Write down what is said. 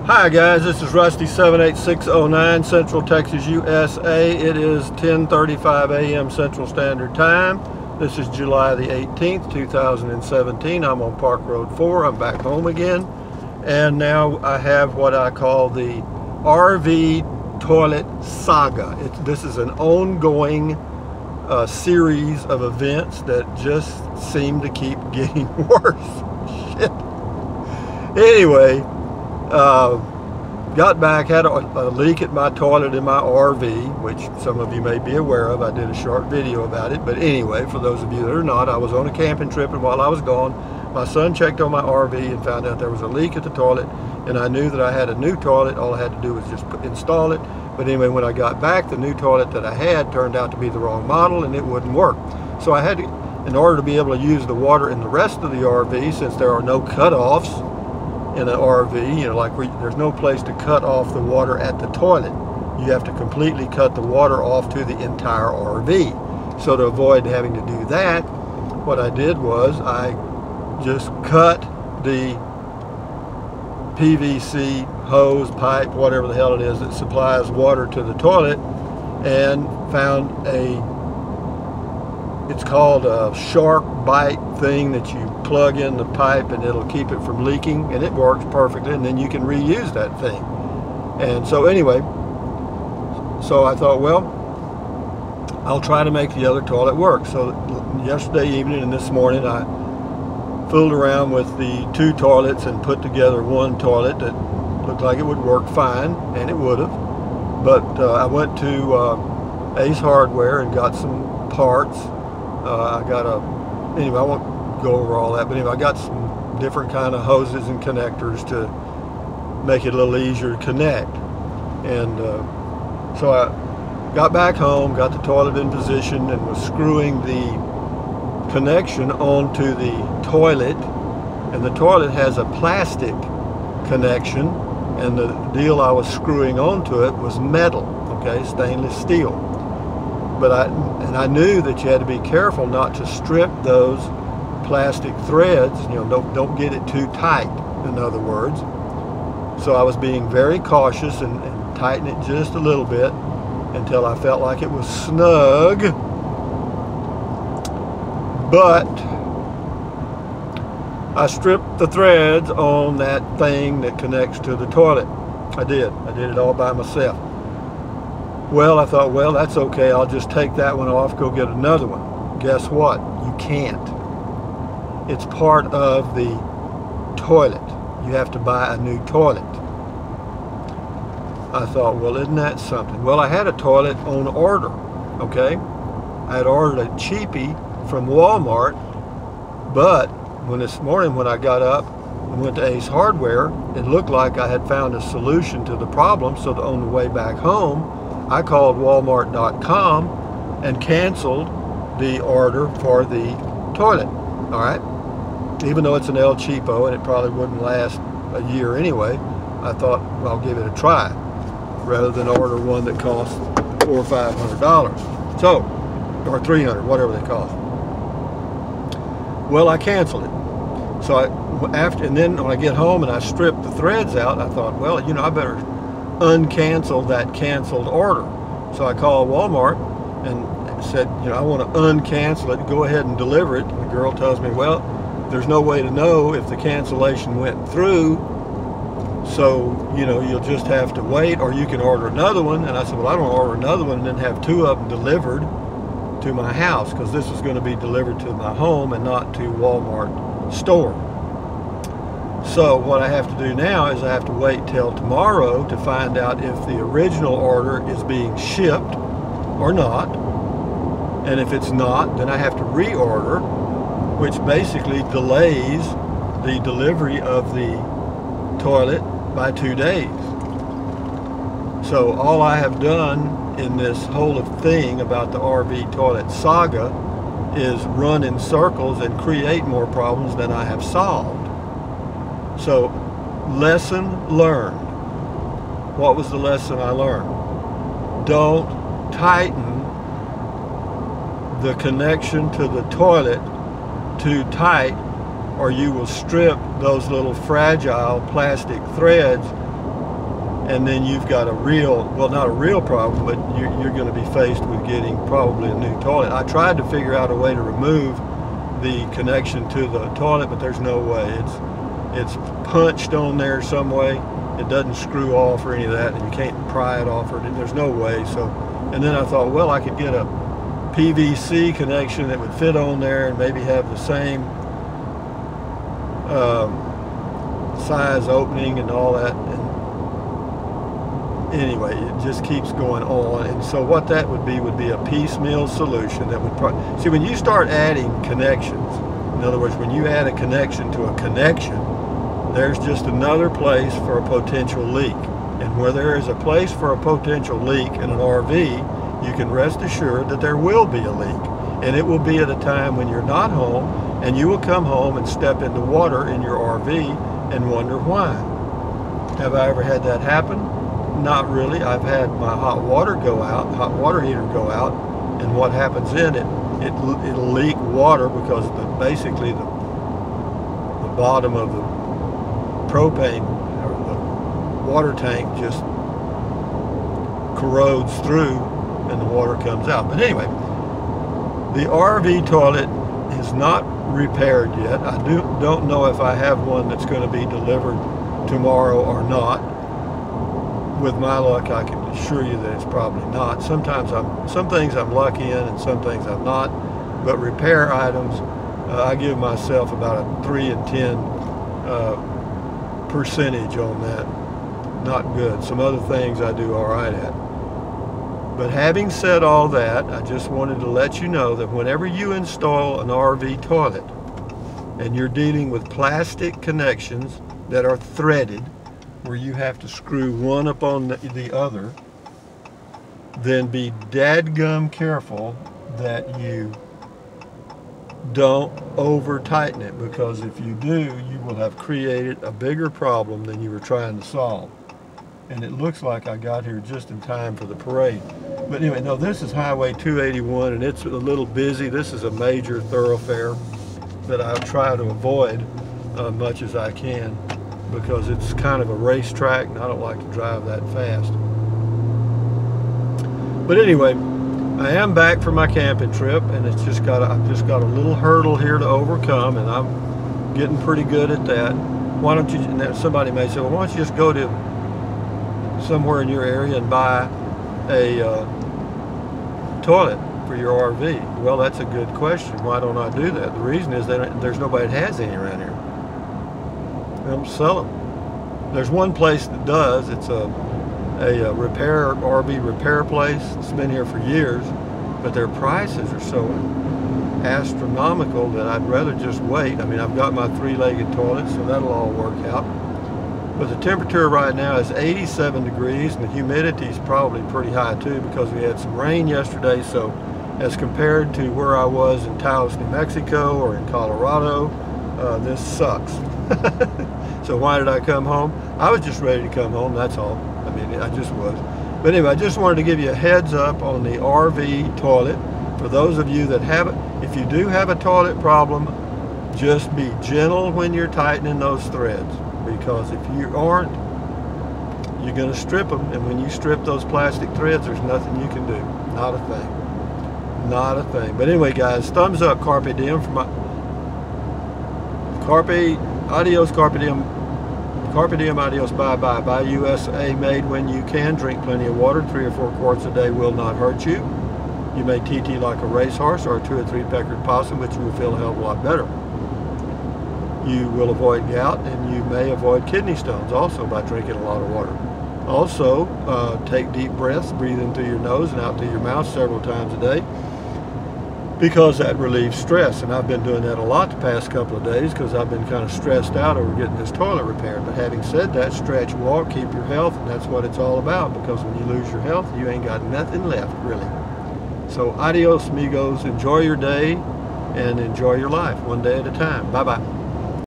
Hi guys, this is Rusty 78609, Central Texas, USA. It is 10:35 a.m. Central Standard Time. This is July the 18th, 2017. I'm on Park Road 4. I'm back home again. And now I have what I call the RV toilet saga. This is an ongoing series of events that just seem to keep getting worse. Shit. Anyway, got back, had a leak at my toilet in my RV, which some of you may be aware of. I did a short video about it. But anyway, for those of you that are not, I was on a camping trip, and while I was gone, my son checked on my RV and found out there was a leak at the toilet, and I knew that I had a new toilet. All I had to do was just install it. But anyway, when I got back, the new toilet that I had turned out to be the wrong model, and it wouldn't work. So I had to, in order to be able to use the water in the rest of the RV, since there are no cutoffs in an RV, you know, like there's no place to cut off the water at the toilet. You have to completely cut the water off to the entire RV. So to avoid having to do that, what I did was I just cut the PVC hose, pipe, whatever the hell it is that supplies water to the toilet, and found it's called a shark bite thing that you plug in the pipe and it'll keep it from leaking, and it works perfectly, and then you can reuse that thing. And so anyway, so I thought, well, I'll try to make the other toilet work. So yesterday evening and this morning I fooled around with the two toilets and put together one toilet that looked like it would work fine, and it would have. But I went to Ace Hardware and got some parts. Anyway, I won't go over all that, but anyway, I got some different kind of hoses and connectors to make it a little easier to connect. And so I got back home, got the toilet in position, and was screwing the connection onto the toilet. And the toilet has a plastic connection, and the deal I was screwing onto it was metal, okay, stainless steel. But I knew that you had to be careful not to strip those plastic threads. You know, don't get it too tight, in other words. So I was being very cautious and tighten it just a little bit until I felt like it was snug. But I stripped the threads on that thing that connects to the toilet. I did it all by myself. Well, I thought, well, that's okay. I'll just take that one off, go get another one. Guess what? You can't. It's part of the toilet. You have to buy a new toilet. I thought, well, isn't that something? Well, I had a toilet on order, okay? I had ordered a cheapie from Walmart, but this morning when I got up and went to Ace Hardware, it looked like I had found a solution to the problem. So on the way back home, I called Walmart.com and canceled the order for the toilet. All right, even though it's an El Cheapo and it probably wouldn't last a year anyway, I thought, well, I'll give it a try rather than order one that costs $400 or $500. So, or $300, whatever they cost. Well, I canceled it. So and then when I get home and I stripped the threads out, I thought, well, you know, I better uncancel that canceled order. So I called Walmart and said, you know, I want to uncancel it, go ahead and deliver it. And the girl tells me, well, there's no way to know if the cancellation went through, so, you know, you'll just have to wait, or you can order another one. And I said, well, I don't want to order another one and then have two of them delivered to my house, because this is going to be delivered to my home and not to Walmart store. So what I have to do now is I have to wait till tomorrow to find out if the original order is being shipped or not. And if it's not, then I have to reorder, which basically delays the delivery of the toilet by 2 days. So all I have done in this whole thing about the RV toilet saga is run in circles and create more problems than I have solved. So, lesson learned. What was the lesson I learned? Don't tighten the connection to the toilet too tight, or you will strip those little fragile plastic threads and then you've got a real, well, not a real problem, but you're going to be faced with getting probably a new toilet. I tried to figure out a way to remove the connection to the toilet, but there's no way. It's punched on there some way. It doesn't screw off or any of that, and you can't pry it off, or there's no way. So, and then I thought, well, I could get a PVC connection that would fit on there and maybe have the same size opening and all that. And anyway, it just keeps going on. And so what that would be a piecemeal solution that would see, when you start adding connections, in other words, when you add a connection to a connection, there's just another place for a potential leak. And where there is a place for a potential leak in an RV, you can rest assured that there will be a leak. And it will be at a time when you're not home, and you will come home and step into water in your RV and wonder why. Have I ever had that happen? Not really. I've had my hot water go out, hot water heater go out, and what happens in it, it'll leak water because basically the bottom of the propane or the water tank just corrodes through and the water comes out. But anyway, the RV toilet is not repaired yet. I don't know if I have one that's going to be delivered tomorrow or not. With my luck, I can assure you that it's probably not. Some things I'm lucky in and some things I'm not. But repair items, I give myself about a 3 in 10 percentage on that. Not good. Some other things I do all right at. But having said all that, I just wanted to let you know that whenever you install an RV toilet and you're dealing with plastic connections that are threaded, where you have to screw one upon the other, then be dadgum careful that you don't over tighten it, because if you do, you will have created a bigger problem than you were trying to solve. And it looks like I got here just in time for the parade. But anyway, no, this is Highway 281, and it's a little busy. This is a major thoroughfare that I try to avoid much as I can, because it's kind of a racetrack and I don't like to drive that fast. But anyway, I am back from my camping trip, and I've just got a little hurdle here to overcome, and I'm getting pretty good at that. Why don't you, and somebody may say, well, why don't you just go to somewhere in your area and buy a toilet for your RV? Well, that's a good question. Why don't I do that? The reason is that there's nobody that has any around here. They don't sell them. There's one place that does. It's a RV repair place. It's been here for years, but their prices are so astronomical that I'd rather just wait. I mean, I've got my 3-legged toilet, so that'll all work out. But the temperature right now is 87 degrees, and the humidity is probably pretty high too, because we had some rain yesterday. So as compared to where I was in Taos, New Mexico, or in Colorado, this sucks. So why did I come home? I was just ready to come home, that's all. I mean, I just was. But anyway, I just wanted to give you a heads up on the RV toilet. For those of you that have it, if you do have a toilet problem, just be gentle when you're tightening those threads. Because if you aren't, you're going to strip them, and when you strip those plastic threads, there's nothing you can do. Not a thing. Not a thing. But anyway, guys, thumbs up, Carpe Diem for my adios, Carpe Diem, adios, bye-bye. Buy USA made when you can. Drink plenty of water. 3 or 4 quarts a day will not hurt you. You may TT like a racehorse or a 2 or 3 peckered possum, but you will feel a hell of a lot better. You will avoid gout, and you may avoid kidney stones also by drinking a lot of water. Also, take deep breaths, breathe in through your nose and out through your mouth several times a day, because that relieves stress. And I've been doing that a lot the past couple of days because I've been kind of stressed out over getting this toilet repaired. But having said that, stretch, walk, keep your health, and that's what it's all about, because when you lose your health, you ain't got nothing left, really. So adios, amigos. Enjoy your day and enjoy your life one day at a time. Bye-bye.